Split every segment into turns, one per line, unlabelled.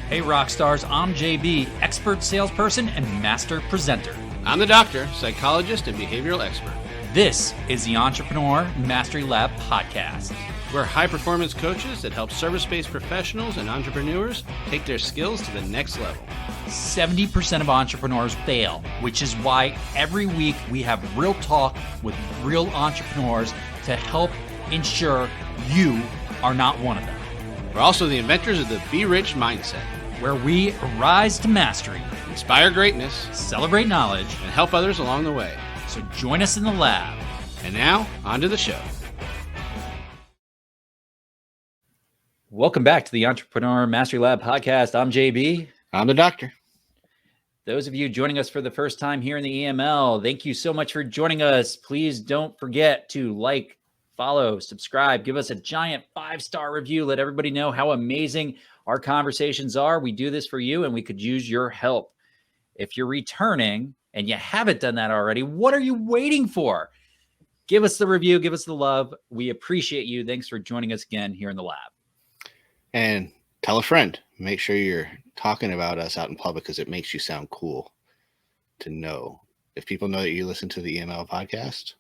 Hey Rockstars, I'm JB, expert salesperson and master presenter.
I'm the doctor, psychologist, and behavioral expert.
This is the Entrepreneur Mastery Lab podcast.
We're high-performance coaches that help service-based professionals and entrepreneurs take their skills to the next level.
70% of entrepreneurs fail, which is why every week we have real talk with real entrepreneurs to help ensure you are not one of them.
We're also the inventors of the Be Rich mindset,
where we rise to mastery,
inspire greatness,
celebrate knowledge,
and help others along the way.
So join us in the lab.
And now, on to the show.
Welcome back to the Entrepreneur Mastery Lab podcast. I'm JB.
I'm the doctor.
Those of you joining us for the first time here in the EML, thank you so much for joining us. Please don't forget to like, follow, subscribe, give us a giant 5-star review. Let everybody know how amazing our conversations are. We do this for you and we could use your help. If you're returning and you haven't done that already, what are you waiting for? Give us the review, give us the love. We appreciate you. Thanks for joining us again here in the lab.
And tell a friend. Make sure you're talking about us out in public because it makes you sound cool to know. If people know that you listen to the EML podcast,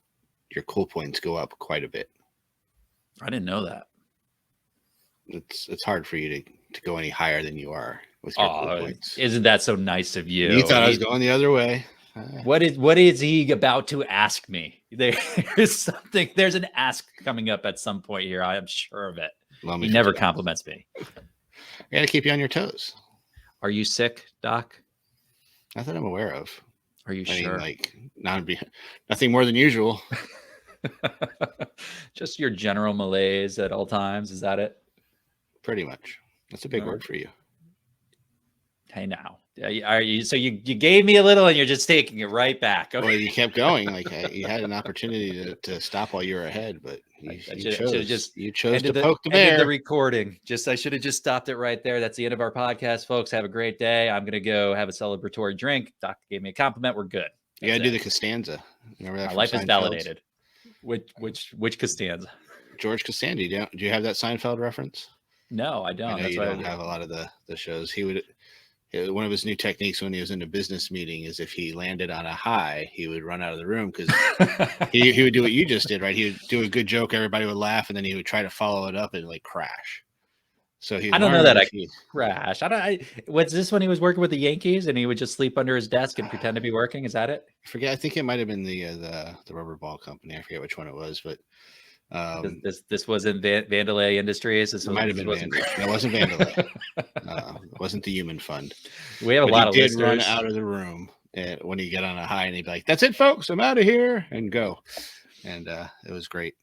your cool points go up quite a bit.
I didn't know that.
It's hard for you to go any higher than you are with your cool points.
Isn't that so nice of you?
You thought I was going the other way.
What is he about to ask me? There's an ask coming up at some point here. I am sure of it. He never compliments me.
I got to keep you on your toes.
Are you sick, Doc?
Not that I'm aware of.
Are you sure?
Nothing more than usual.
Just your general malaise at all times. Is that it?
Pretty much. That's a big word for you.
Hey, now. Are you? So you gave me a little, and you're just taking it right back. Okay.
Well, you kept going. You had an opportunity to stop while you were ahead, but you chose to poke the bear.
The recording. I should have just stopped it right there. That's the end of our podcast, folks. Have a great day. I'm gonna go have a celebratory drink. Doc gave me a compliment. We're good.
You gotta do the Costanza. Remember that?
My life is validated. Which Costanza?
George Costanza. Do you have that Seinfeld reference?
No, I don't.
I know you don't have a lot of the shows. One of his new techniques when he was in a business meeting is if he landed on a high, he would run out of the room because he would do what you just did, right? He would do a good joke, everybody would laugh, and then he would try to follow it up and crash. So I don't know that I
crashed. Was this when he was working with the Yankees and he would just sleep under his desk and pretend to be working? Is that it?
I forget. I think it might have been the rubber ball company. I forget which one it was, but
this wasn't Vandalay Industries.
It might have been Vandalay. It wasn't Vandalay. It wasn't the Human Fund.
We have a lot of listeners.
He did run out of the room when he got on a high, and he'd be like, "That's it, folks. I'm out of here," and go. And it was great.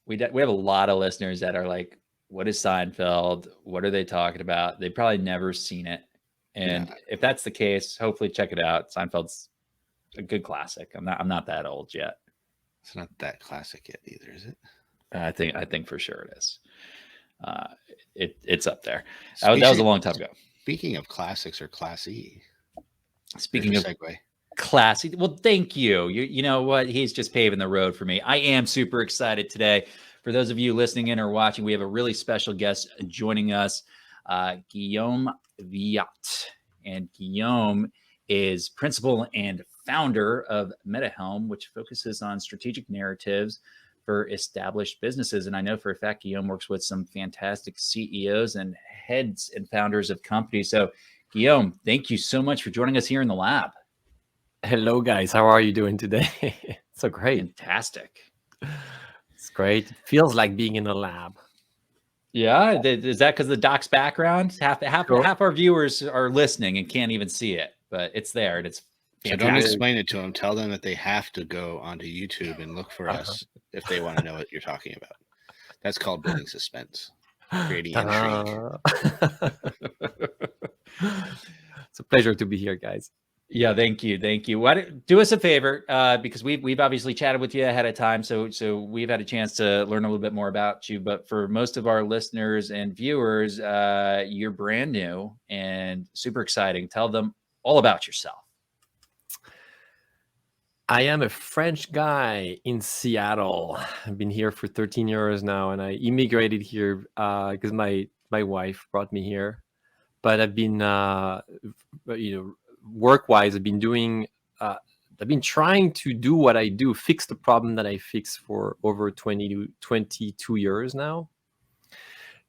We have a lot of listeners that are like, "What is Seinfeld? What are they talking about?" They've probably never seen it, and if that's the case, hopefully check it out. Seinfeld's a good classic. I'm not that old yet.
It's not that classic yet either, is it?
I think for sure it is. It's up there. That was a long time ago.
Speaking of classics or classy.
Speaking of segue. Classy. Well, thank you. You know what? He's just paving the road for me. I am super excited today. For those of you listening in or watching, we have a really special guest joining us, Guillaume Wiatr. And Guillaume is principal and founder of MetaHelm, which focuses on strategic narratives for established businesses. And I know for a fact, Guillaume works with some fantastic CEOs and heads and founders of companies. So Guillaume, thank you so much for joining us here in the lab.
Hello, guys. How are you doing today? So great.
Fantastic.
It's great. It feels like being in a lab.
Yeah. Is that because of the doc's background? Half our viewers are listening and can't even see it, but it's there and it's fantastic.
So don't explain it to them. Tell them that they have to go onto YouTube and look for us if they want to know what you're talking about. That's called building suspense, creating intrigue.
It's a pleasure to be here, guys.
Yeah, thank you. Do us a favor, because we've obviously chatted with you ahead of time, so we've had a chance to learn a little bit more about you. But for most of our listeners and viewers, you're brand new and super exciting. Tell them all about yourself.
I am a French guy in Seattle. I've been here for 13 years now, and I immigrated here because my wife brought me here but I've been, work-wise, I've been doing. I've been trying to do what I do, fix the problem that I fix for over 22 years now.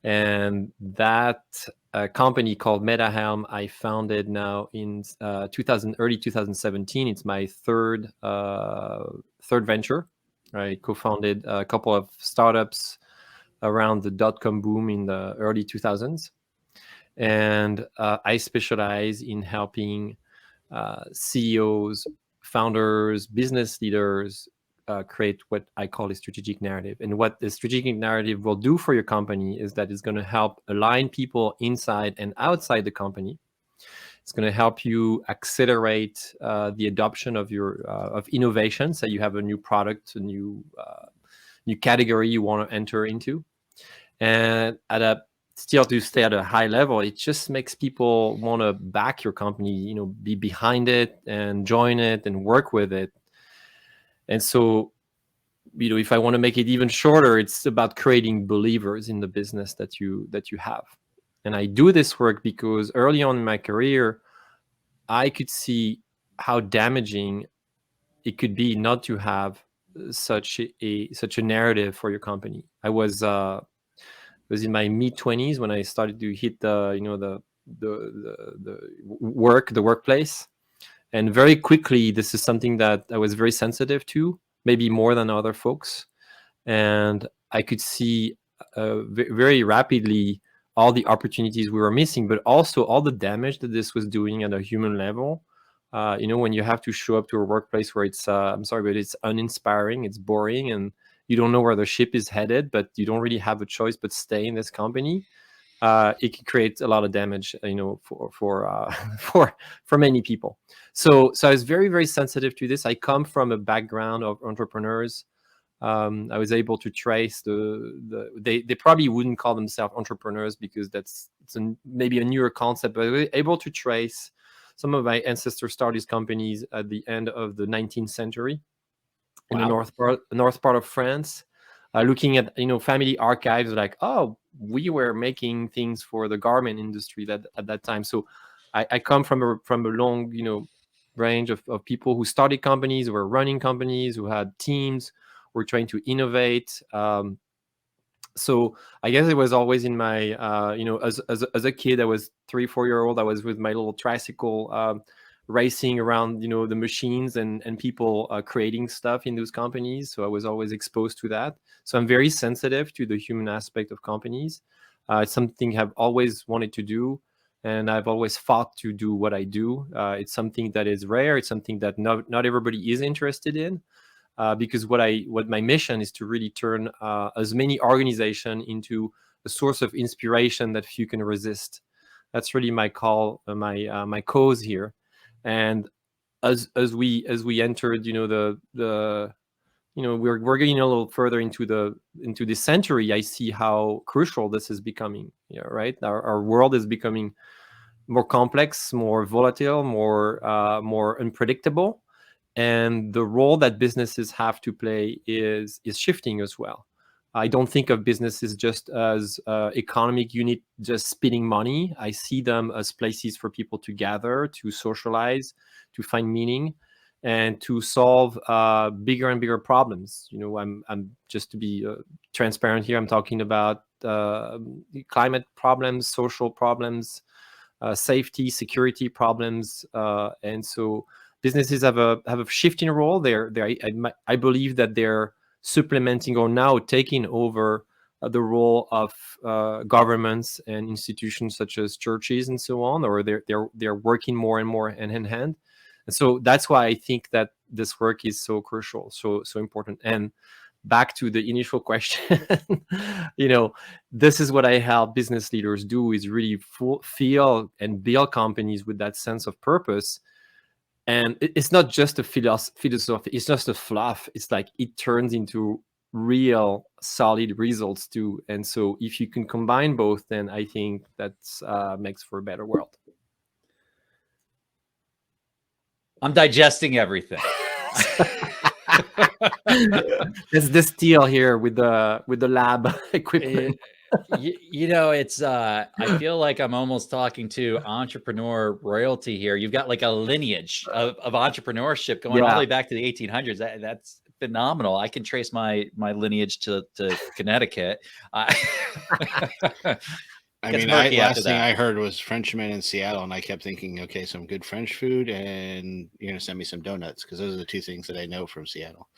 And that company called MetaHelm, I founded now in early 2017. It's my third venture. I co-founded a couple of startups around the dot-com boom in the early 2000s. And I specialize in helping CEOs, founders, business leaders create what I call a strategic narrative. And what the strategic narrative will do for your company is that it's going to help align people inside and outside the company. It's going to help you accelerate the adoption of your of innovation. So you have a new product, a new category you want to enter into, and still to stay at a high level, it just makes people want to back your company, be behind it and join it and work with it. And so, if I want to make it even shorter, it's about creating believers in the business that you have. And I do this work because early on in my career, I could see how damaging it could be not to have such a narrative for your company. I was in my mid-20s when I started to hit the workplace, and very quickly this is something that I was very sensitive to, maybe more than other folks, and I could see very rapidly all the opportunities we were missing, but also all the damage that this was doing at a human level. When you have to show up to a workplace where it's I'm sorry, but it's uninspiring, it's boring, and you don't know where the ship is headed, but you don't really have a choice but stay in this company. It can create a lot of damage, for many people. So I was very, very sensitive to this. I come from a background of entrepreneurs. I was able to trace they probably wouldn't call themselves entrepreneurs because maybe a newer concept, but I was able to trace some of my ancestors started these companies at the end of the 19th century. In the north part of France, looking at family archives, like, oh, we were making things for the garment industry at that time. So I come from a long range of people who started companies, were running companies, who had teams, were trying to innovate. So I guess it was always in my as a kid, I was 3-4 year old, I was with my little tricycle racing around the machines and people creating stuff in those companies. So I was always exposed to that. So I'm very sensitive to the human aspect of companies. It's something I've always wanted to do, and I've always fought to do what I do. It's something that is rare. It's something that not everybody is interested in, because what my mission is to really turn as many organizations into a source of inspiration that few can resist. That's really my call, my cause here. And as we entered, we're getting a little further into this century, I see how crucial this is becoming. Right, our world is becoming more complex, more volatile, more unpredictable, and the role that businesses have to play is shifting as well. I don't think of businesses just as economic unit just spinning money. I see them as places for people to gather, to socialize, to find meaning, and to solve bigger and bigger problems. I'm just to be transparent here. I'm talking about climate problems, social problems, safety, security problems, and so businesses have a shifting role. I believe that they're supplementing or now taking over the role of governments and institutions such as churches and so on, or they're working more and more hand in hand. And so that's why I think that this work is so crucial, so important. And back to the initial question, this is what I help business leaders do, is really feel and build companies with that sense of purpose. And it's not just a philosophy, it's just a fluff. It's like it turns into real solid results too. And so if you can combine both, then I think that makes for a better world.
I'm digesting everything.
There's this deal here with the lab equipment.
You know, it's I feel like I'm almost talking to entrepreneur royalty here. You've got like a lineage of entrepreneurship going all the way back to the 1800s. That's phenomenal. I can trace my lineage to Connecticut.
I mean, last thing I heard was Frenchmen in Seattle, and I kept thinking, okay, some good French food, and you're gonna send me some donuts, because those are the two things that I know from Seattle.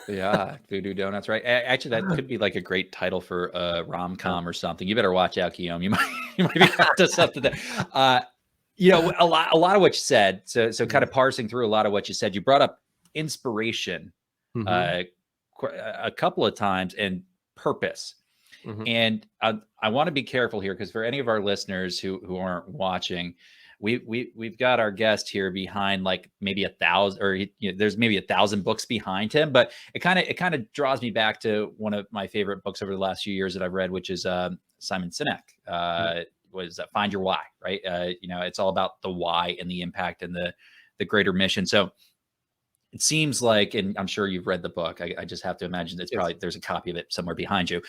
Yeah, Voodoo Donuts, right? Actually, that could be like a great title for a rom-com or something. You better watch out, Guillaume. You might be onto something there. You know, a lot of what you said. So kind of parsing through a lot of what you said. You brought up inspiration a couple of times and purpose. And I want to be careful here, because for any of our listeners who aren't watching, we've got our guest here behind like maybe 1,000, or there's maybe 1,000 books behind him, but it kind of draws me back to one of my favorite books over the last few years that I've read, which is Simon Sinek, was Find Your Why, right? You know, it's all about the why and the impact and the greater mission. So it seems like, and I'm sure you've read the book, I just have to imagine it's probably, there's a copy of it somewhere behind you.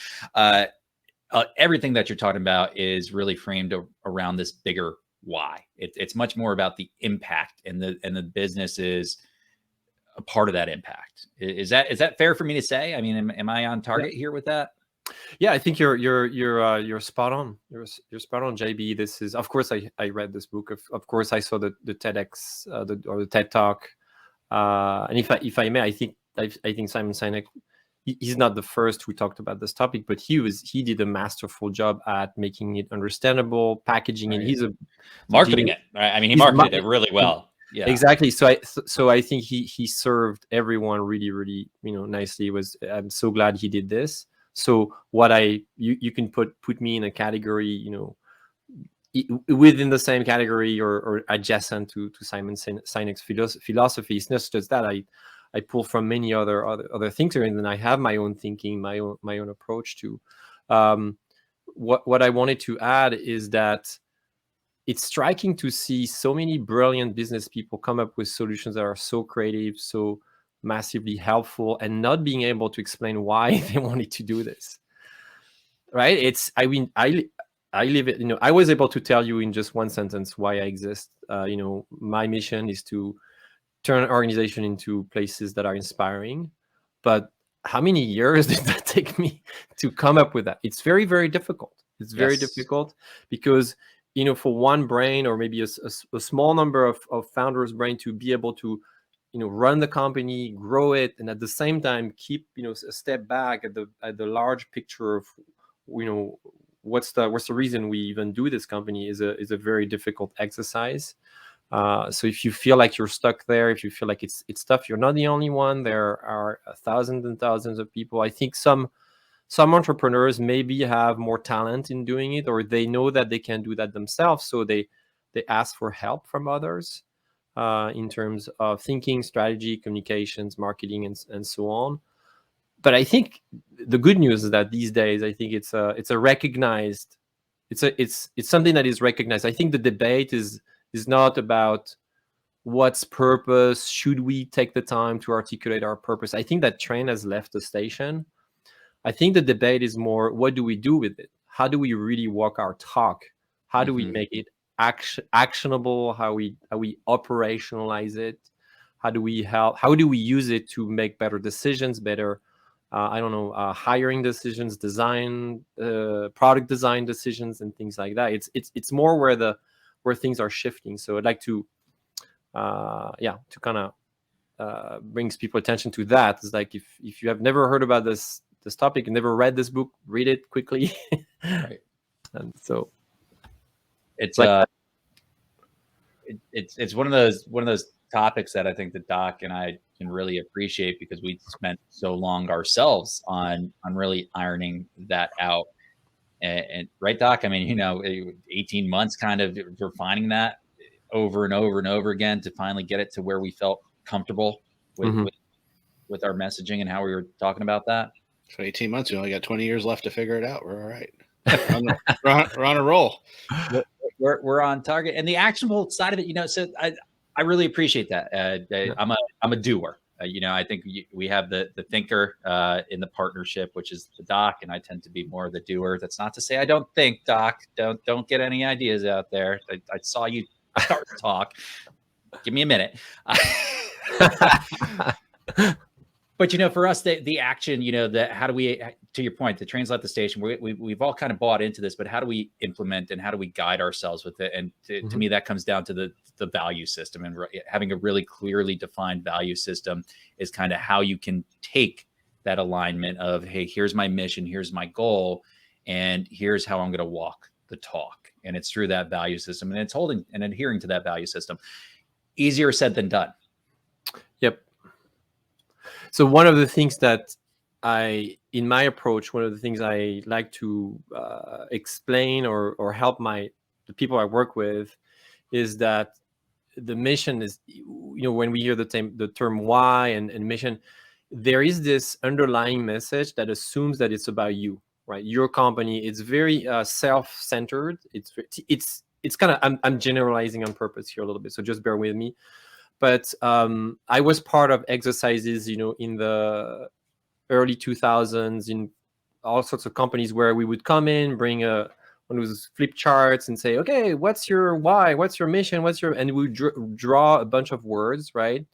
Everything that you're talking about is really framed around this bigger why. It's much more about the impact, and the business is a part of that impact. Is that fair for me to say? I mean, am I on target here with that?
Yeah, I think you're spot on. You're spot on, JB. This is, of course, I read this book. Of course, I saw the TEDx or the TED Talk. And if I may, I think Simon Sinek, he's not the first who talked about this topic, but he did a masterful job at making it understandable, packaging, and he's a
marketing it. Right? I mean, he marketed it really well. Yeah,
exactly. So I think he served everyone really, really, nicely. I'm so glad he did this. So you can put me in a category, within the same category or adjacent to Simon Sinek's philosophy. It's not just that I pull from many other thinkers, and then I have my own thinking, my own approach to. What I wanted to add is that it's striking to see so many brilliant business people come up with solutions that are so creative, so massively helpful, and not being able to explain why they wanted to do this. Right? I live it. I was able to tell you in just one sentence why I exist. My mission is to turn an organization into places that are inspiring. But how many years did that take me to come up with that? It's very, very difficult. It's very difficult because, for one brain, or maybe a small number of founders' brain, to be able to, run the company, grow it, and at the same time keep, a step back at the large picture of, what's the reason we even do this company is a very difficult exercise. So if you feel like you're stuck there, if you feel like it's tough, you're not the only one. There are thousands and thousands of people. I think some entrepreneurs maybe have more talent in doing it, or they know that they can do that themselves, so they ask for help from others in terms of thinking, strategy, communications, marketing, and so on. But I think the good news is that these days, I think it's something that is recognized. I think the debate is not about what's purpose. Should we take the time to articulate our purpose? I think that train has left the station. I think the debate is more, what do we do with it? How do we really walk our talk? How do we make it actionable? How we operationalize it? How do we use it to make better decisions, better hiring decisions, design, product design decisions, and things like that. It's more where things are shifting. So I'd like to kind of brings people attention to that. It's like if you have never heard about this topic and never read this book, read it quickly. Right. And so
it's like it's one of those topics that I think that Doc and I can really appreciate, because we spent so long ourselves on really ironing that out. And right, Doc? I mean, 18 months kind of refining that over and over and over again to finally get it to where we felt comfortable with our messaging and how we were talking about that.
So 18 months, we only got 20 years left to figure it out. We're all right. We're on a roll.
We're on target. And the actionable side of it, so I really appreciate that. I'm a doer. I think we have the thinker in the partnership, which is the Doc, and I tend to be more the doer. That's not to say I don't think, Doc. Don't get any ideas out there. I saw you start to talk. Give me a minute. But for us, the action, how do we, to your point, to translate the station, we've all kind of bought into this, but how do we implement and how do we guide ourselves with it? And to me, that comes down to the value system, and having a really clearly defined value system is kind of how you can take that alignment of, hey, here's my mission, here's my goal, and here's how I'm going to walk the talk. And it's through that value system, and it's holding and adhering to that value system. Easier said than done.
Yep. So one of the things that in my approach, one of the things I like to explain or help the people I work with is that the mission is, when we hear the term why and mission, there is this underlying message that assumes that it's about you, right? Your company. It's very self-centered. It's kind of, I'm generalizing on purpose here a little bit, so just bear with me. But I was part of exercises, in the early 2000s in all sorts of companies where we would come in, bring one of those flip charts and say, okay, what's your why? What's your mission? And we would draw a bunch of words, right?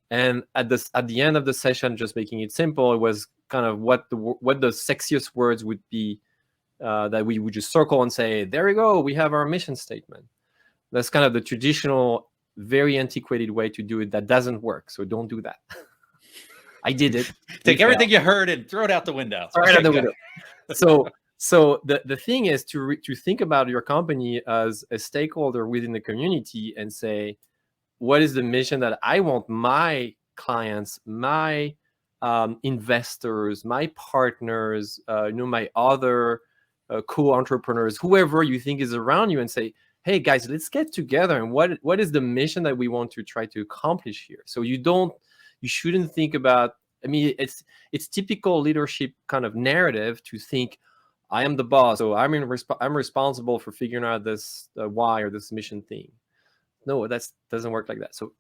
And at the end of the session, just making it simple, it was kind of what the sexiest words would be that we would just circle and say, there we go, we have our mission statement. That's kind of the traditional, very antiquated way to do it that doesn't work. So don't do that. I did it.
Take everything you heard and throw it out the window.
Throw it out the window. So the thing is to think about your company as a stakeholder within the community and say, what is the mission that I want my clients, my investors, my partners, my other co-entrepreneurs, whoever you think is around you, and say, hey guys, let's get together, and what is the mission that we want to try to accomplish here? So you shouldn't think about, it's typical leadership kind of narrative to think, I am the boss, so I'm responsible for figuring out this why or this mission thing. No, that doesn't work like that. So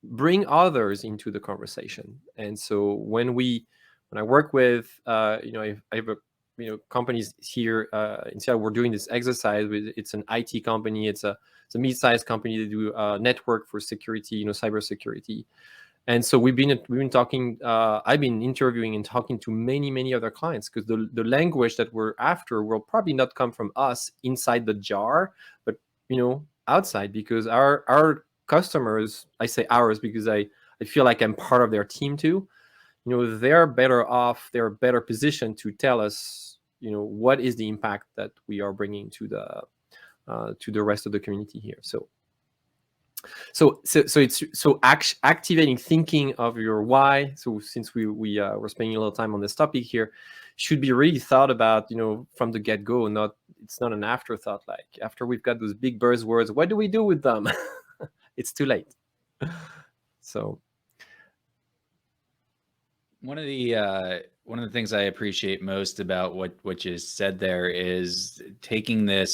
bring others into the conversation. And so when I work with, I have companies here in Seattle, we're doing this exercise it's an IT company. It's a mid-sized company that do network for security, cybersecurity. And so we've been talking. I've been interviewing and talking to many other clients, because the language that we're after will probably not come from us inside the jar, but outside, because our customers, I say ours because I feel like I'm part of their team too. They're better off. They're better positioned to tell us, what is the impact that we are bringing to the rest of the community here. So it's activating thinking of your why. So since we're spending a little time on this topic here, should be really thought about, from the get-go. It's not an afterthought. Like after we've got those big buzzwords, what do we do with them? It's too late. So
one of the things I appreciate most about what you said there is taking the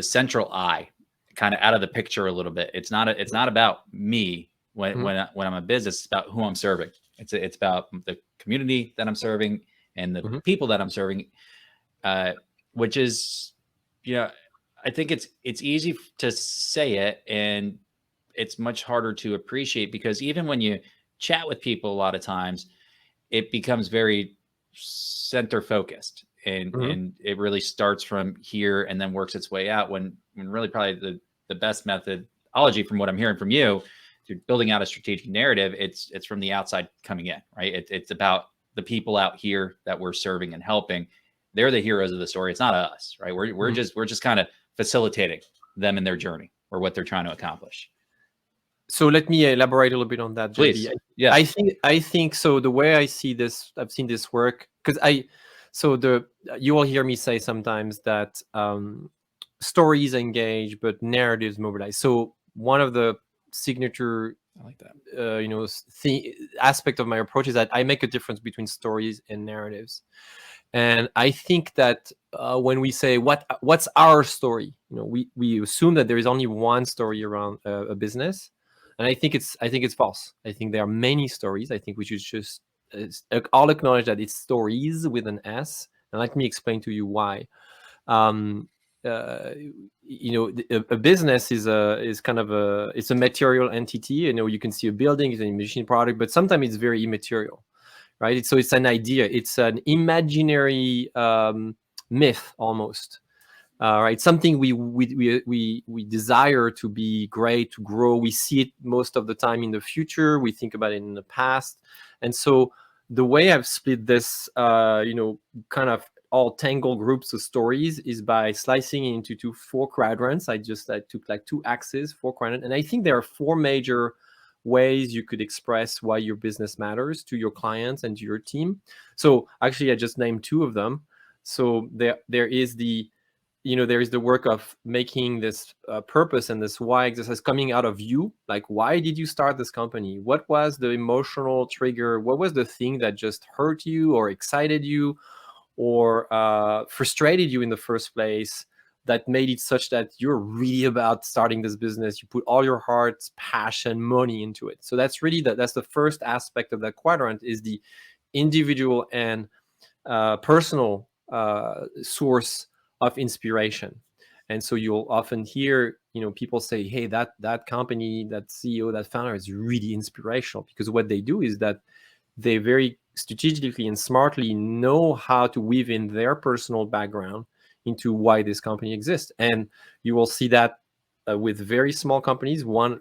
central I kind of out of the picture a little bit. It's not about me when I'm a business. It's about who I'm serving. It's about the community that I'm serving and the people that I'm serving, which is, I think it's easy to say it, and it's much harder to appreciate, because even when you chat with people, a lot of times it becomes very center focused, and it really starts from here and then works its way out, when really probably the best methodology, from what I'm hearing from you, to building out a strategic narrative, it's from the outside coming in, right? It's about the people out here that we're serving and helping. They're the heroes of the story. It's not us, right? We're just kind of facilitating them in their journey or what they're trying to accomplish.
So let me elaborate a little bit on that, JB.
Please. Yeah.
I think so. The way I see this, I've seen this work, because you will hear me say sometimes that stories engage, but narratives mobilize. So one of the signature,
I like that.
Aspect of my approach is that I make a difference between stories and narratives. And I think that when we say what's our story, we assume that there is only one story around a business, And I think it's false. I think there are many stories. I think we should just all acknowledge that it's stories with an S. And let me explain to you why. A business is kind of it's a material entity. You can see a building, it's a machine product, but sometimes it's very immaterial, right? So it's an idea, it's an imaginary myth almost. Right, something we desire to be great, to grow. We see it most of the time in the future. We think about it in the past, and so the way I've split this, kind of all tangled groups of stories is by slicing it into four quadrants. I took like 2 axes, 4 quadrants, and I think there are 4 major ways you could express why your business matters to your clients and to your team. So actually, I just named 2 of them. So there is the there is the work of making this purpose and this why exercise coming out of you. Like, why did you start this company? What was the emotional trigger? What was the thing that just hurt you or excited you or frustrated you in the first place that made it such that you're really about starting this business? You put all your heart, passion, money into it. So that's really that's the first aspect of that quadrant, is the individual and personal source of inspiration. And so you'll often hear people say, hey, that company, that CEO, that founder is really inspirational, because what they do is that they very strategically and smartly know how to weave in their personal background into why this company exists. And you will see that with very small companies, one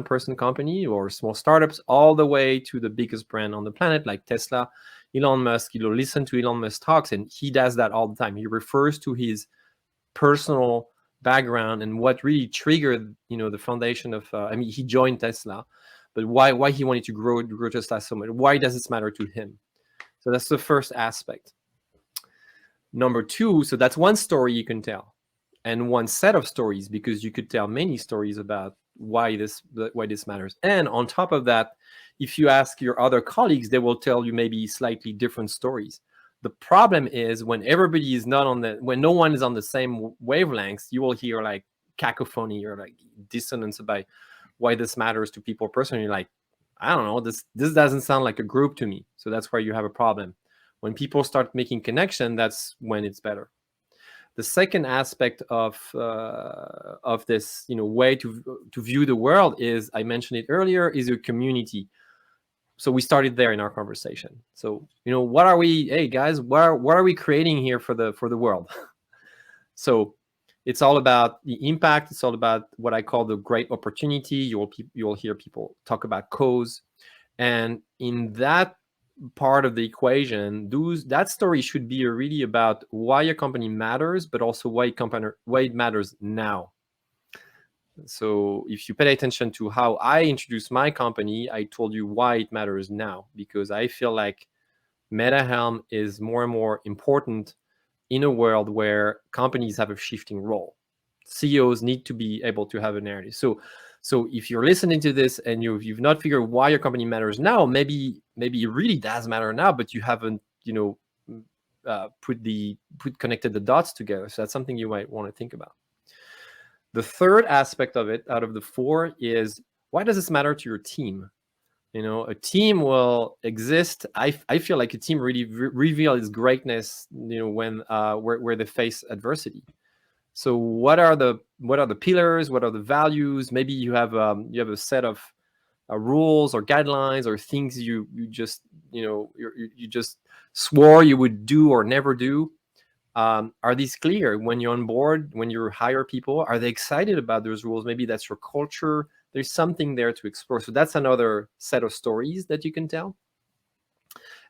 person company or small startups, all the way to the biggest brand on the planet like Tesla. Elon Musk, listen to Elon Musk talks, and he does that all the time. He refers to his personal background and what really triggered, the foundation of. He joined Tesla, but why he wanted to grow Tesla so much? Why does it matter to him? So that's the first aspect. Number 2, so that's one story you can tell, and one set of stories, because you could tell many stories about why this matters. And on top of that, if you ask your other colleagues, they will tell you maybe slightly different stories. The problem is when everybody is when no one is on the same wavelengths, you will hear like cacophony or like dissonance about why this matters to people personally. Like, I don't know, this doesn't sound like a group to me. So that's where you have a problem. When people start making connection, that's when it's better. The second aspect of this, way to view the world is, I mentioned it earlier, is a community. So we started there in our conversation. So, what are we? Hey guys, what are we creating here for the world? So it's all about the impact. It's all about what I call the great opportunity. You will hear people talk about cause, and in that part of the equation, that story should be really about why your company matters, but also why it matters now. So if you pay attention to how I introduced my company, I told you why it matters now, because I feel like MetaHelm is more and more important in a world where companies have a shifting role. CEOs need to be able to have a narrative. So if you're listening to this and you've not figured why your company matters now, maybe it really does matter now, but you haven't connected the dots together. So that's something you might want to think about. The third aspect of it, out of the 4, is, why does this matter to your team? A team will exist. I feel like a team really reveals its greatness, when where they face adversity. So what are the pillars? What are the values? Maybe you have a set of rules or guidelines or things you just you just swore you would do or never do. Are these clear when you're on board? When you hire people, are they excited about those rules? Maybe that's your culture. There's something there to explore. So that's another set of stories that you can tell.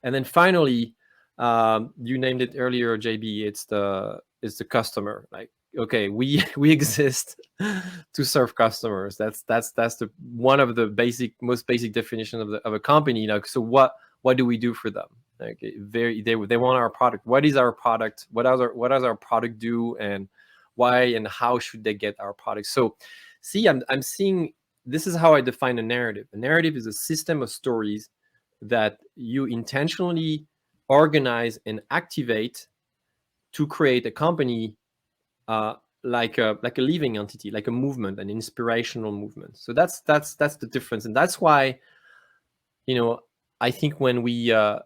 And then finally, you named it earlier, JB. It's the customer. Like, okay, we exist to serve customers. That's the one of the most basic definition of a company. So what do we do for them? Like, they want our product. What is our product? What does our product do, and why and how should they get our product? So, see, I'm seeing, this is how I define a narrative. A narrative is a system of stories that you intentionally organize and activate to create a company like a living entity, like a movement, an inspirational movement. So that's the difference, and that's why, I think when we talk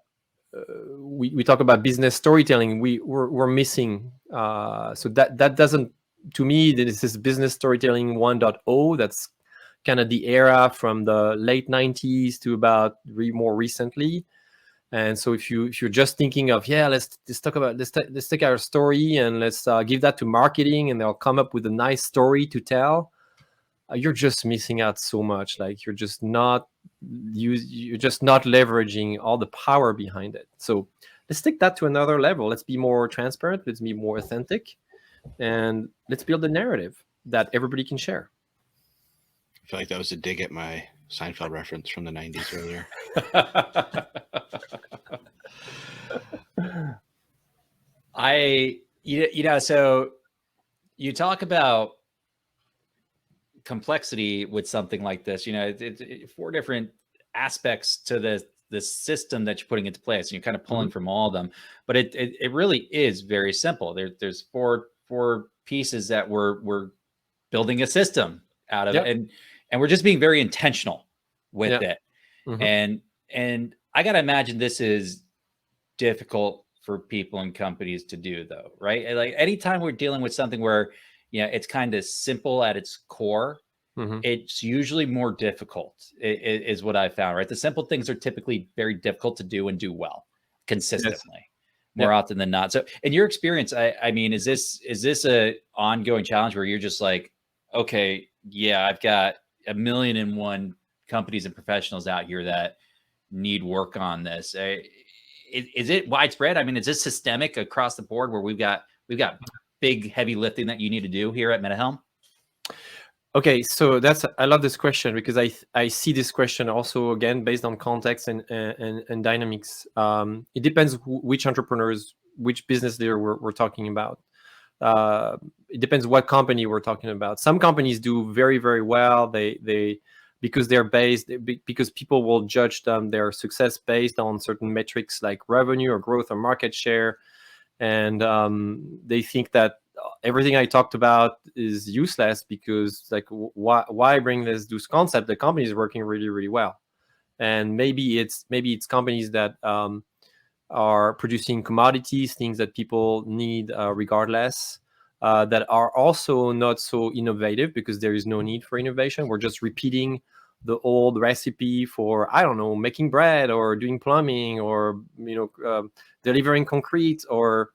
about business storytelling, we're missing. So that doesn't, to me, this is business storytelling 1.0. That's kind of the era from the late 90s to about more recently. And so if you're just thinking of, let's talk about, let's take our story and let's give that to marketing and they'll come up with a nice story to tell, you're just missing out so much. Like you're just not leveraging all the power behind it. So let's take that to another level. Let's be more transparent. Let's be more authentic, and let's build a narrative that everybody can share.
I feel like that was a dig at my Seinfeld reference from the 90s earlier.
So you talk about complexity with something like this. It's 4 different aspects to the system that you're putting into place, and you're kind of pulling from all of them. But it really is very simple. There's four pieces that we're building a system out of, and we're just being very intentional with it. And I gotta imagine this is difficult for people and companies to do, though, right? Like anytime we're dealing with something where it's kind of simple at its core, it's usually more difficult, is what I found, right? The simple things are typically very difficult to do and do well consistently, more often than not. So in your experience, I mean, is this a ongoing challenge where you're just like, okay, I've got 1,000,001 companies and professionals out here that need work on this? Is it widespread? I mean, is this systemic across the board where we've got big heavy lifting that you need to do here at MetaHelm?
Okay, so I love this question because I see this question also, again, based on context and dynamics. It depends which entrepreneurs, which business leader we're talking about. It depends what company we're talking about. Some companies do very, very well. They because because people will judge their success based on certain metrics like revenue or growth or market share, and they think that everything I talked about is useless because, like, why bring this concept? The company is working really, really well, and maybe it's companies that are producing commodities, things that people need regardless, that are also not so innovative because there is no need for innovation. We're just repeating the old recipe for, I don't know, making bread or doing plumbing or delivering concrete or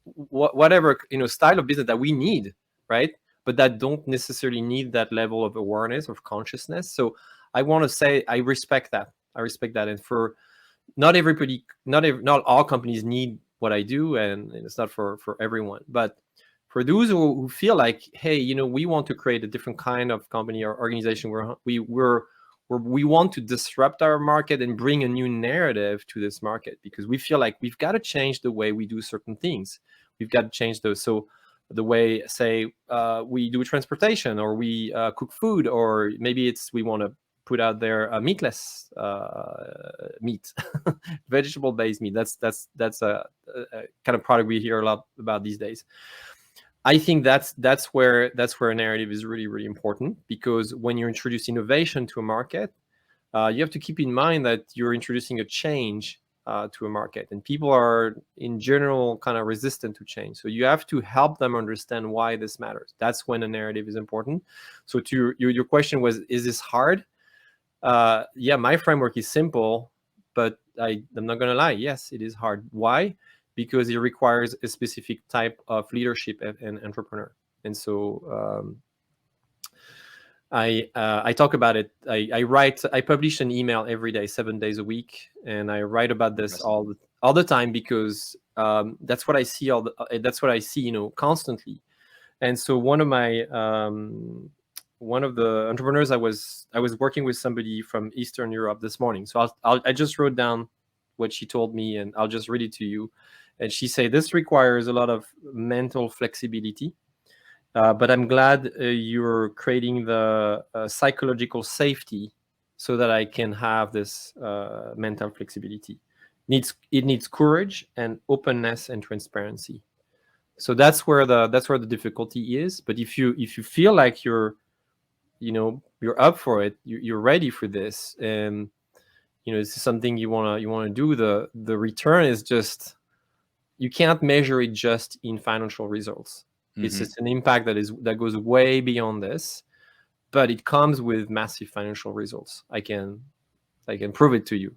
whatever style of business that we need, right? But that don't necessarily need that level of awareness, of consciousness. So I want to say I respect that, and for not everybody, not all companies need what I do, and it's not for everyone. But for those who feel like, hey, we want to create a different kind of company or organization where we want to disrupt our market and bring a new narrative to this market, because we feel like we've got to change the way we do certain things. We've got to change those. So the way, say, we do transportation, or we cook food, or maybe we want to put out there a meatless meat, vegetable-based meat. That's a kind of product we hear a lot about these days. I think that's where a narrative is really, really important, because when you introduce innovation to a market, you have to keep in mind that you're introducing a change to a market, and people are in general kind of resistant to change. So you have to help them understand why this matters. That's when a narrative is important. So to your question was, is this hard? My framework is simple, but I'm not going to lie. Yes, it is hard. Why? Because it requires a specific type of leadership and entrepreneur. And so I talk about it. I publish an email every day, 7 days a week, and I write about this all the time, because that's what I see constantly. And so one of the entrepreneurs, I was working with somebody from Eastern Europe this morning. So I just wrote down what she told me, and I'll just read it to you. And she said, this requires a lot of mental flexibility, but I'm glad you're creating the psychological safety so that I can have this mental flexibility. It needs courage and openness and transparency. So that's where the difficulty is. But if you feel like you're up for it, you're ready for this, and this is something you wanna do, the return is just, you can't measure it just in financial results. It's just an impact that goes way beyond this, but it comes with massive financial results. I can prove it to you.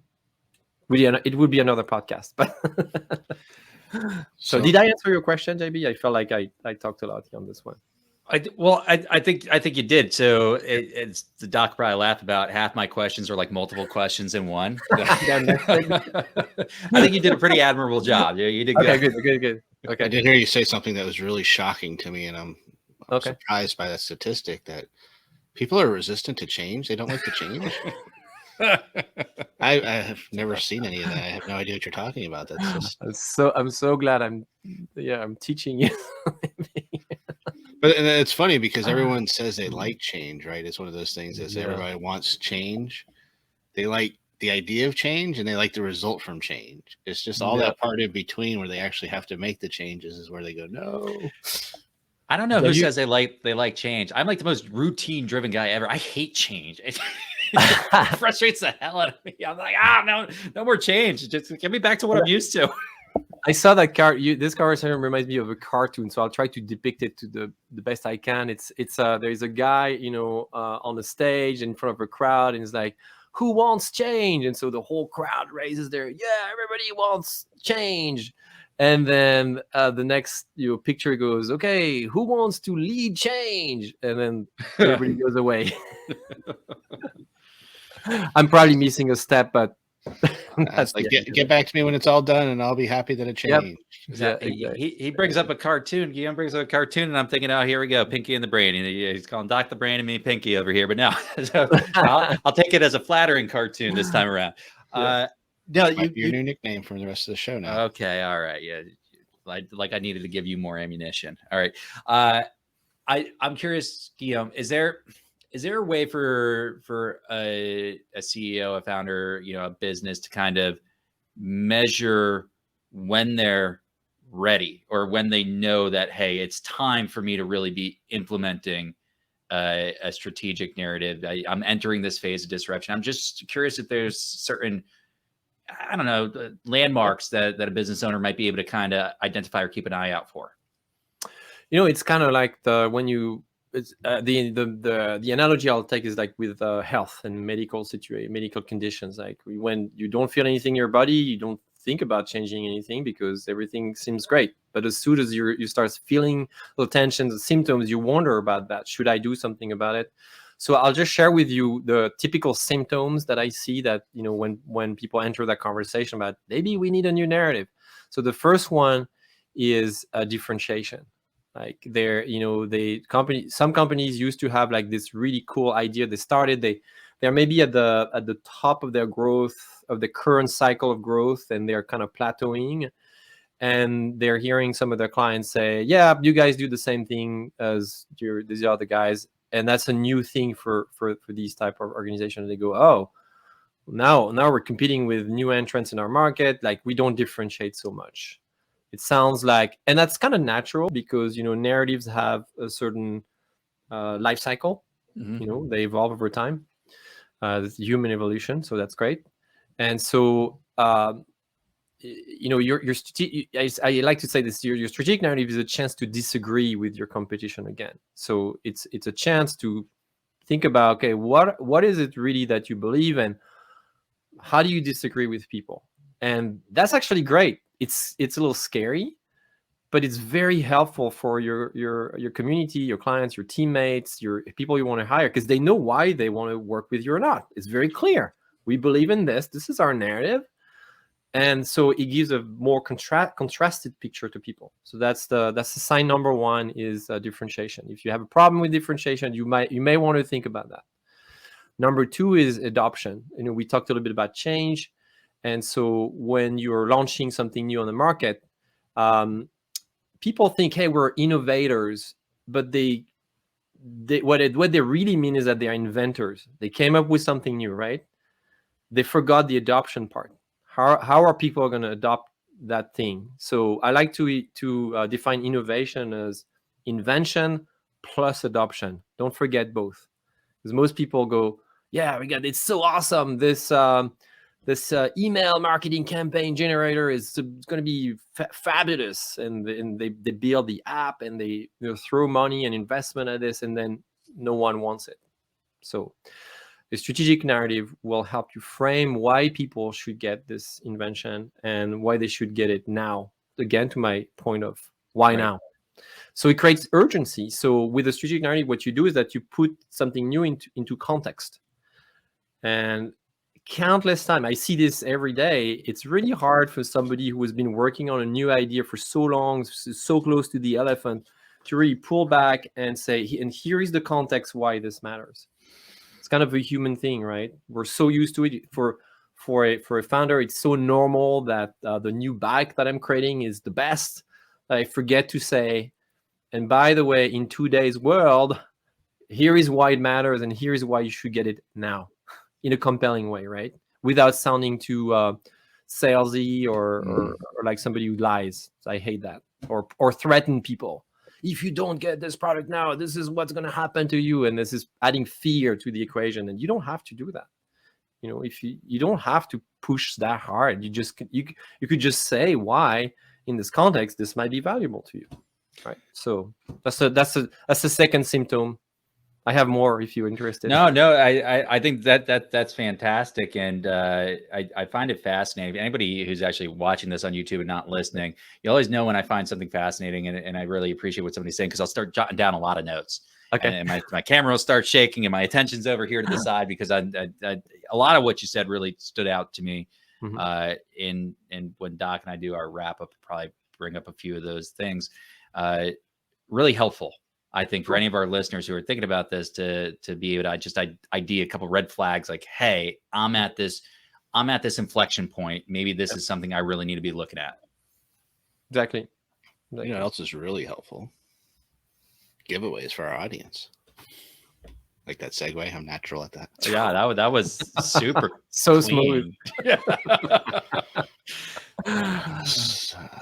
It would be another podcast, but so did I answer your question, JB? I felt like I talked a lot on this one.
I think you did. So it's the doc probably laughed about half my questions are like multiple questions in one. I think you did a pretty admirable job. Yeah, you did good.
Okay, good. Okay.
I did hear you say something that was really shocking to me, and I'm surprised by that statistic that people are resistant to change. They don't like to change. I have never seen any of that. I have no idea what you're talking about. That's just...
I'm so glad I'm teaching you.
But and it's funny because everyone says they like change, right? It's one of those things that everybody wants change. They like the idea of change and they like the result from change. It's just all that part in between where they actually have to make the changes is where they go, no.
I don't know who says they like change. I'm like the most routine driven guy ever. I hate change. It frustrates the hell out of me. I'm like, no more change. Just get me back to what I'm used to. I
saw that this conversation reminds me of a cartoon, so I'll try to depict it to the best I can. It's there's a guy, on the stage in front of a crowd, and he's like, who wants change? And so the whole crowd raises their, everybody wants change. And then the next picture goes, okay, who wants to lead change? And then everybody goes away. I'm probably missing a step, but
that's like get back to me when it's all done, and I'll be happy that it changed.
Yep. Exactly. He brings up a cartoon. Guillaume brings up a cartoon, and I'm thinking, oh, here we go, Pinky and the Brain. He's calling Doc the Brain and me Pinky over here. But no, so I'll take it as a flattering cartoon this time around.
No, your new nickname for the rest of the show now.
Okay, all right, yeah. Like I needed to give you more ammunition. All right, I'm curious, Guillaume. Is there a way for a CEO, a founder, a business to kind of measure when they're ready or when they know that, hey, it's time for me to really be implementing a strategic narrative? I'm entering this phase of disruption. I'm just curious if there's certain, I don't know, landmarks that a business owner might be able to kind of identify or keep an eye out for.
It's kind of like the analogy I'll take is like with health and medical conditions. Like when you don't feel anything in your body, you don't think about changing anything because everything seems great. But as soon as you start feeling the tensions, the symptoms, you wonder about that. Should I do something about it? So I'll just share with you the typical symptoms that I see that, when people enter that conversation about maybe we need a new narrative. So the first one is differentiation. Like some companies used to have like this really cool idea. They're maybe at the top of their growth, of the current cycle of growth, and they're kind of plateauing. And they're hearing some of their clients say, yeah, you guys do the same thing as these other guys. And that's a new thing for these type of organizations. They go, oh, now we're competing with new entrants in our market. Like we don't differentiate so much. It sounds like, and that's kind of natural because, narratives have a certain life cycle. Mm-hmm. They evolve over time. It's human evolution. So that's great. And so, your strategic, I like to say this, your strategic narrative is a chance to disagree with your competition again. So it's a chance to think about, okay, what is it really that you believe in? How do you disagree with people? And that's actually great. It's a little scary, but it's very helpful for your community, your clients, your teammates, your people you want to hire, because they know why they want to work with you or not. It's very clear. We believe in this. This is our narrative. And so it gives a more contrasted picture to people. So that's the sign number one is differentiation. If you have a problem with differentiation, you may want to think about that. Number two is adoption. We talked a little bit about change. And so when you're launching something new on the market, people think, hey, we're innovators, but what they really mean is that they are inventors. They came up with something new, right? They forgot the adoption part. How are people going to adopt that thing. So I like to define innovation as invention plus adoption. Don't forget both, because most people go, yeah, it's so awesome, this email marketing campaign generator is going to be fabulous, and they build the app, and they throw money and investment at this, and then no one wants it. So the strategic narrative will help you frame why people should get this invention and why they should get it now. Again, to my point of why now. So it creates urgency. So with the strategic narrative, what you do is that you put something new into context. And countless times, I see this every day, it's really hard for somebody who has been working on a new idea for so long, so close to the elephant, to really pull back and say, and here is the context why this matters. It's kind of a human thing, right? We're so used to it. For a founder, it's so normal that the new bike that I'm creating is the best. I forget to say, and by the way, in today's world, here is why it matters, and here is why you should get it now, in a compelling way, right? Without sounding too salesy or like somebody who lies. I hate that. Or threaten people. If you don't get this product now, this is what's going to happen to you. And this is adding fear to the equation. And you don't have to do that. If you don't have to push that hard. You could just say why in this context this might be valuable to you, right? So that's the second symptom. I have more if you're interested.
No, I think that's fantastic, and I find it fascinating. Anybody who's actually watching this on YouTube and not listening, you always know when I find something fascinating, and I really appreciate what somebody's saying, because I'll start jotting down a lot of notes. Okay, and my camera will start shaking, and my attention's over here to the side, because I a lot of what you said really stood out to me. And when Doc and I do our wrap up, probably bring up a few of those things. Really helpful, I think, for any of our listeners who are thinking about this, to be able to just ID a couple red flags, like, hey, I'm at this inflection point. Maybe this is something I really need to be looking at.
Exactly.
You know what else is really helpful? Giveaways for our audience. Like that segue. I'm natural at that.
Yeah, that was super
so
clean.
Smooth.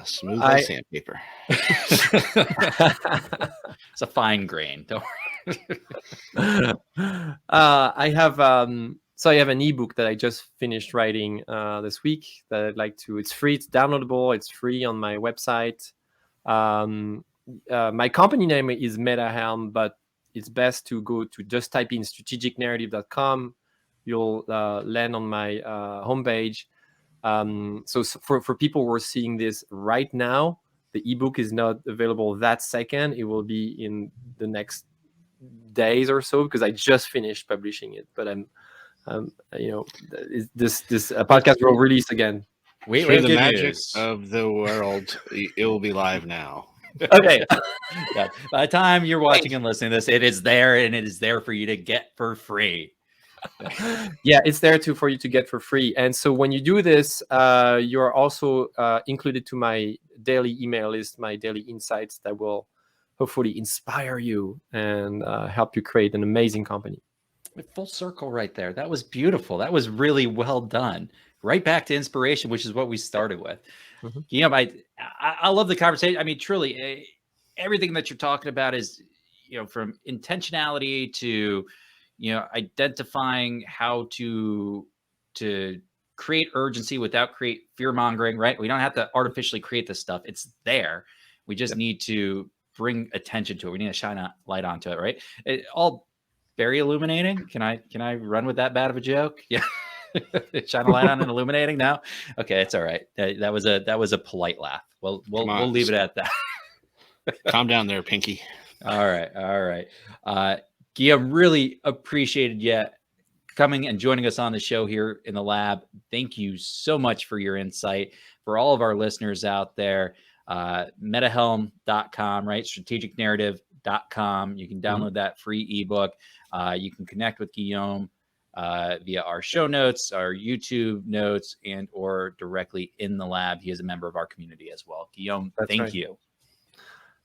Smooth as sandpaper.
It's a fine grain. Don't
I have I have an ebook that I just finished writing this week that I'd like to. It's free. It's downloadable. It's free on my website. My company name is MetaHelm, but it's best to go to just type in strategicnarrative.com. You'll land on my homepage. So for people who are seeing this right now, the ebook is not available that second. It will be in the next days or so, because I just finished publishing it. But this podcast will release again.
We have the magic of the world. It will be live now.
Okay.
Yeah. By the time you're watching and listening to this, it is there, and it is there for you to get for free.
Yeah, it's there for you to get for free. And so when you do this, you're also included to my daily email list, my daily insights that will hopefully inspire you and help you create an amazing company.
Full circle right there. That was beautiful. That was really well done. Right back to inspiration, which is what we started with. Guillaume, I love the conversation. I mean, truly, everything that you're talking about is, from intentionality to, identifying how to create urgency without create fear mongering, right? We don't have to artificially create this stuff. It's there. We just need to bring attention to it. We need to shine a light onto it, right? All very illuminating. Can I run with that bad of a joke? Yeah. Shine a light on and illuminating now. Okay, it's all right. That was a polite laugh. We'll leave it at that.
Calm down there, Pinky.
All right. Guillaume, really appreciated you coming and joining us on the show here in the lab. Thank you so much for your insight. For all of our listeners out there, MetaHelm.com, right? Strategicnarrative.com. You can download that free ebook. You can connect with Guillaume via our show notes, our YouTube notes, and or directly in the lab. He is a member of our community as well. Guillaume, thank you.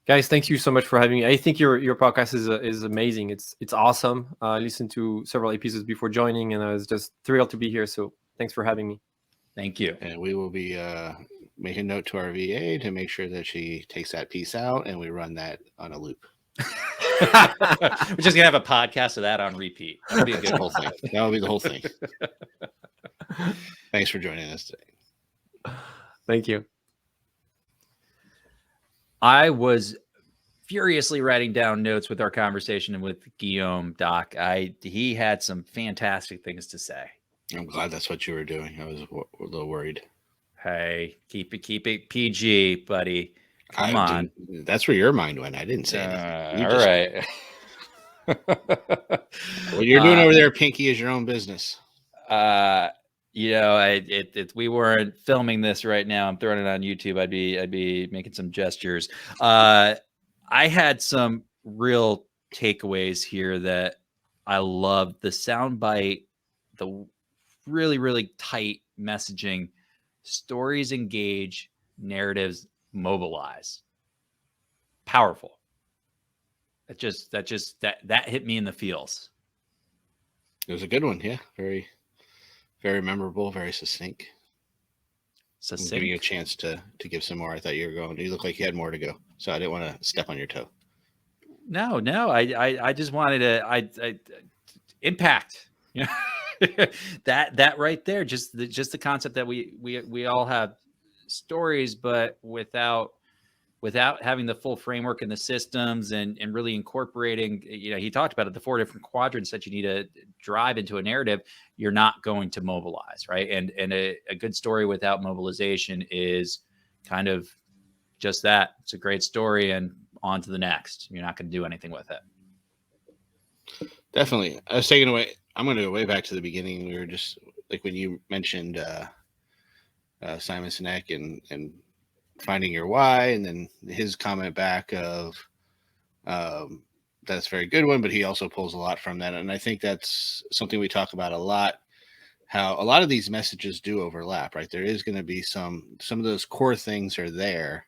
Guys, thank you so much for having me. I think your podcast is amazing. It's awesome. I listened to several episodes before joining, and I was just thrilled to be here. So thanks for having me.
Thank you.
And we will be make a note to our VA to make sure that she takes that piece out and we run that on a loop.
We're just gonna have a podcast of that on repeat. That'll be a good
whole thing. That'll be the whole thing. Thanks for joining us today.
Thank you.
I was furiously writing down notes with our conversation with Guillaume, Doc. He had some fantastic things to say.
I'm glad that's what you were doing. I was a little worried.
Hey, keep it PG, buddy. Come on.
That's where your mind went. I didn't say anything.
All right.
What you're doing over there, Pinky, is your own business.
You know, if we weren't filming this right now, I'm throwing it on YouTube, I'd be making some gestures. I had some real takeaways here that I loved. The soundbite, the really, really tight messaging, stories engage, narratives mobilize. Powerful. That hit me in the feels.
It was a good one, yeah. Very, very memorable, very succinct. I'm giving you a chance to give some more. I thought you were going. You look like you had more to go, so I didn't want to step on your toe.
No. I just wanted to impact. You know, that right there. Just the concept that we all have stories, but without having the full framework and the systems and really incorporating, you know, he talked about it, the 4 different quadrants that you need to drive into a narrative, you're not going to mobilize, right? And a good story without mobilization is kind of just that. It's a great story and on to the next. You're not going to do anything with it.
Definitely. I was taken away. I'm going to go way back to the beginning. We were just like when you mentioned Simon Sinek and finding your why, and then his comment back of that's a very good one, but he also pulls a lot from that. And I think that's something we talk about a lot, how a lot of these messages do overlap, right? There is going to be some of those core things are there.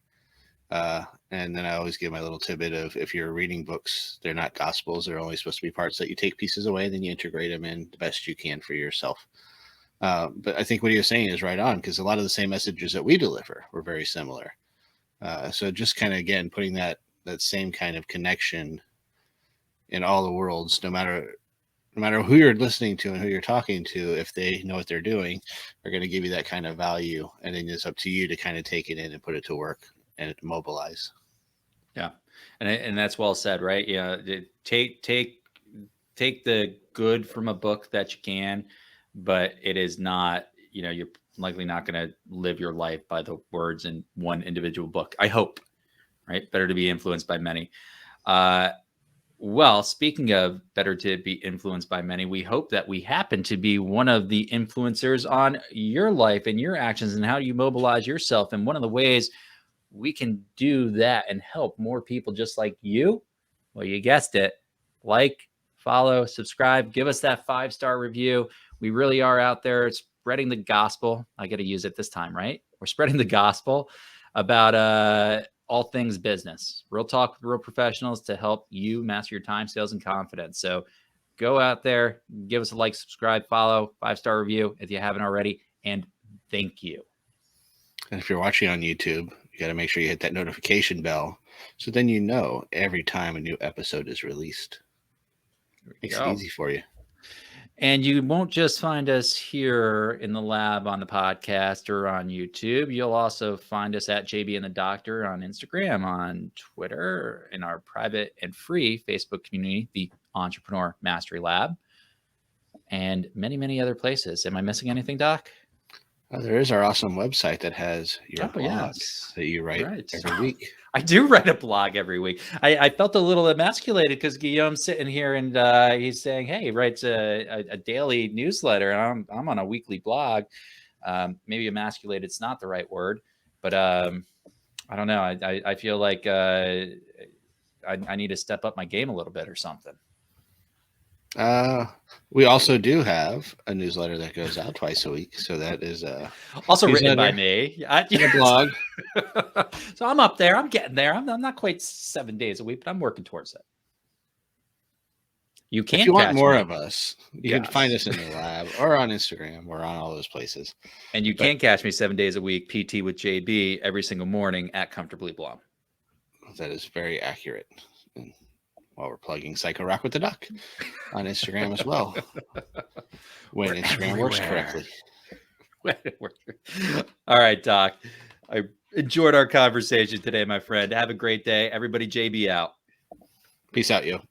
And then I always give my little tidbit of, if you're reading books, they're not gospels. They're only supposed to be parts that you take pieces away, and then you integrate them in the best you can for yourself. But I think what he was saying is right on, because a lot of the same messages that we deliver were very similar. So just kind of, again, putting that same kind of connection in all the worlds, no matter who you're listening to and who you're talking to, if they know what they're doing, are going to give you that kind of value. And then it's up to you to kind of take it in and put it to work and mobilize. Yeah.
And that's well said, right? Yeah. Take the good from a book that you can, but it is not, you know, you're likely not going to live your life by the words in one individual book. I hope, right? Better to be influenced by many. Well, speaking of better to be influenced by many, we hope that we happen to be one of the influencers on your life and your actions and how you mobilize yourself. And one of the ways we can do that and help more people just like you, well, you guessed it, like, follow, subscribe, give us that 5-star review. We really are out there spreading the gospel. I got to use it this time, right? We're spreading the gospel about all things business, real talk with real professionals to help you master your time, sales, and confidence. So go out there, give us a like, subscribe, follow, 5-star review if you haven't already, and thank you.
And if you're watching on YouTube, you got to make sure you hit that notification bell, so then you know every time a new episode is released. Makes it easy for you.
And you won't just find us here in the lab on the podcast or on YouTube. You'll also find us at JB and the Doctor on Instagram, on Twitter, in our private and free Facebook community, the Entrepreneur Mastery Lab, and many, many other places. Am I missing anything, Doc?
There is our awesome website that has your blog that you write every week.
I do write a blog every week. I felt a little emasculated because Guillaume's sitting here and he's saying, hey, he writes a daily newsletter, and I'm on a weekly blog. Maybe emasculated is not the right word, but I don't know. I feel like I need to step up my game a little bit or something.
We also do have a newsletter that goes out twice a week. So that is
also written by me.
A blog.
So I'm up there. I'm getting there. I'm not quite 7 days a week, but I'm working towards it. You can
if you want
catch
more
me.
of us, you can find us in the lab or on Instagram. We're on all those places.
And you can catch me 7 days a week, PT with JB, every single morning at Comfortably Blonde.
That is very accurate. And while we're plugging Psycho Rock with the Duck on Instagram as well. When
We're
Instagram works
everywhere.
correctly.
All right, Doc. I enjoyed our conversation today, my friend. Have a great day. Everybody, JB out.
Peace out, yo.